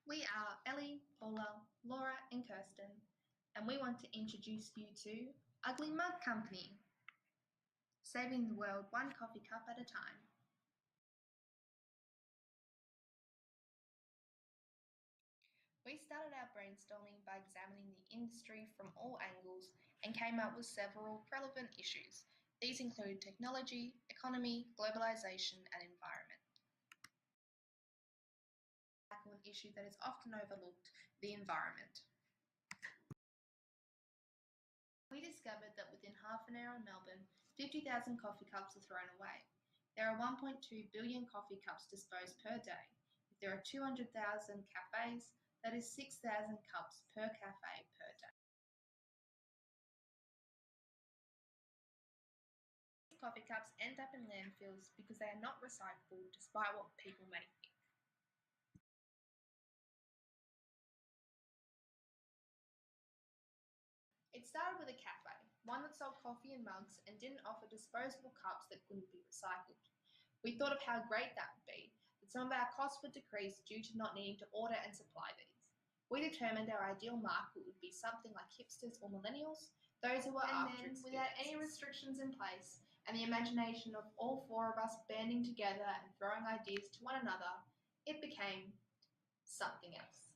We are Ellie, Paula, Laura and Kirsten, and we want to introduce you to Ugly Mug Company, saving the world one coffee cup at a time. We started our brainstorming by examining the industry from all angles and came up with several relevant issues. These include technology, economy, globalization and environment. Tackle an issue that is often overlooked, the environment. We discovered that within half an hour in Melbourne, 50,000 coffee cups are thrown away. There are 1.2 billion coffee cups disposed per day. If there are 200,000 cafes, that is 6,000 cups per cafe per day. These coffee cups end up in landfills because they are not recyclable despite what people may think. It started with a cafe, one that sold coffee in mugs and didn't offer disposable cups that couldn't be recycled. We thought of how great that would be, that some of our costs would decrease due to not needing to order and supply these. We determined our ideal market would be something like hipsters or millennials, those who were after experiences. Without any restrictions in place, and the imagination of all four of us banding together and throwing ideas to one another, it became something else.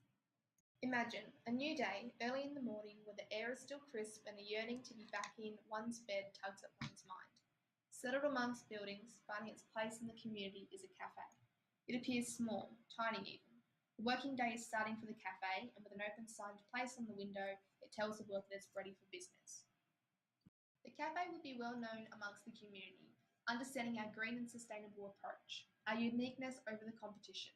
Imagine a new day, early in the morning, where the air is still crisp and the yearning to be back in one's bed tugs at one's mind. Settled amongst buildings, finding its place in the community is a cafe. It appears small, tiny even. The working day is starting for the cafe, and with an open sign placed on the window, it tells the world that it's ready for business. The cafe would be well known amongst the community, understanding our green and sustainable approach, our uniqueness over the competition.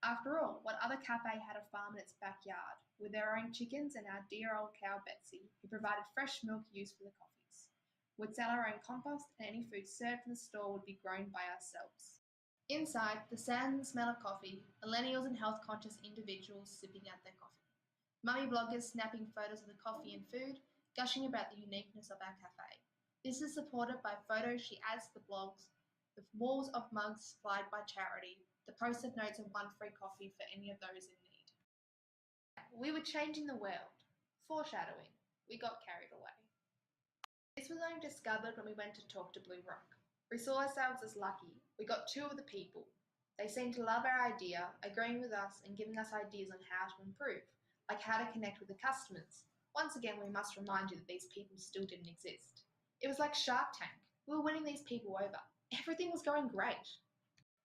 After all, what other cafe had a farm in its backyard, with their own chickens and our dear old cow Betsy, who provided fresh milk used for the coffees? We'd sell our own compost, and any food served in the store would be grown by ourselves. Inside, the sound and smell of coffee, millennials and health-conscious individuals sipping out their coffee. Mummy bloggers snapping photos of the coffee and food, gushing about the uniqueness of our cafe. This is supported by photos she adds to the blogs, with walls of mugs supplied by charity, the posted notes of one free coffee for any of those in need. We were changing the world. Foreshadowing. We got carried away. This was only discovered when we went to talk to Blue Rock. We saw ourselves as lucky. We got two of the people. They seemed to love our idea, agreeing with us and giving us ideas on how to improve, like how to connect with the customers. Once again, we must remind you that these people still didn't exist. It was like Shark Tank. We were winning these people over. Everything was going great.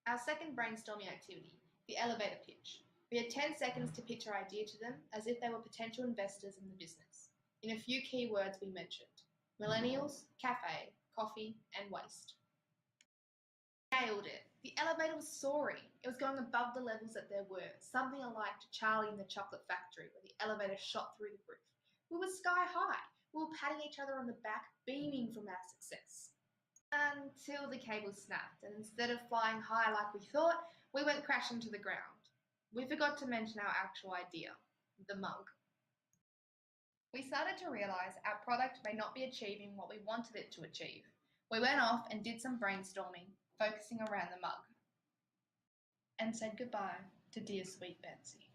Our second brainstorming activity, the elevator pitch. We had 10 seconds to pitch our idea to them as if they were potential investors in the business. In a few key words we mentioned: millennials, cafe, coffee, and waste. Nailed it. The elevator was soaring. It was going above the levels that there were, something alike to Charlie in the Chocolate Factory, where the elevator shot through the roof. We were sky high. We were patting each other on the back, beaming from our success. Until the cable snapped, and instead of flying high like we thought, we went crashing to the ground. We forgot to mention our actual idea, the mug. We started to realize our product may not be achieving what we wanted it to achieve. We went off and did some brainstorming, focusing around the mug, and said goodbye to dear sweet Betsy.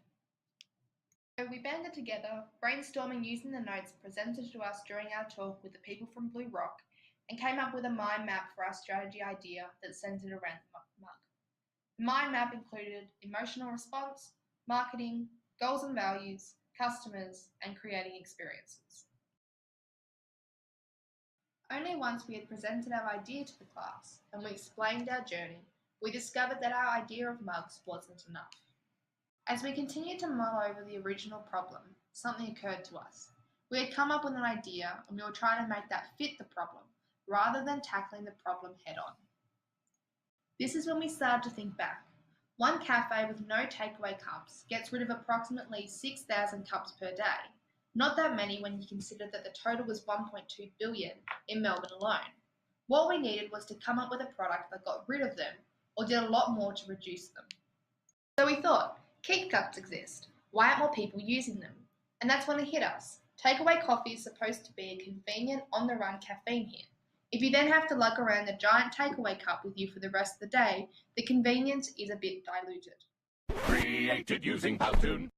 So we banded together, brainstorming using the notes presented to us during our talk with the people from Blue Rock, and came up with a mind map for our strategy idea that centered around the mug. The mind map included emotional response, marketing, goals and values, customers, and creating experiences. Only once we had presented our idea to the class and we explained our journey, we discovered that our idea of mugs wasn't enough. As we continued to mull over the original problem, something occurred to us. We had come up with an idea and we were trying to make that fit the problem, rather than tackling the problem head-on. This is when we started to think back. One cafe with no takeaway cups gets rid of approximately 6,000 cups per day. Not that many when you consider that the total was 1.2 billion in Melbourne alone. What we needed was to come up with a product that got rid of them, or did a lot more to reduce them. So we thought, keep cups exist. Why aren't more people using them? And that's when it hit us. Takeaway coffee is supposed to be a convenient, on-the-run caffeine hit. If you then have to lug around the giant takeaway cup with you for the rest of the day, the convenience is a bit diluted. Created using Powtoon.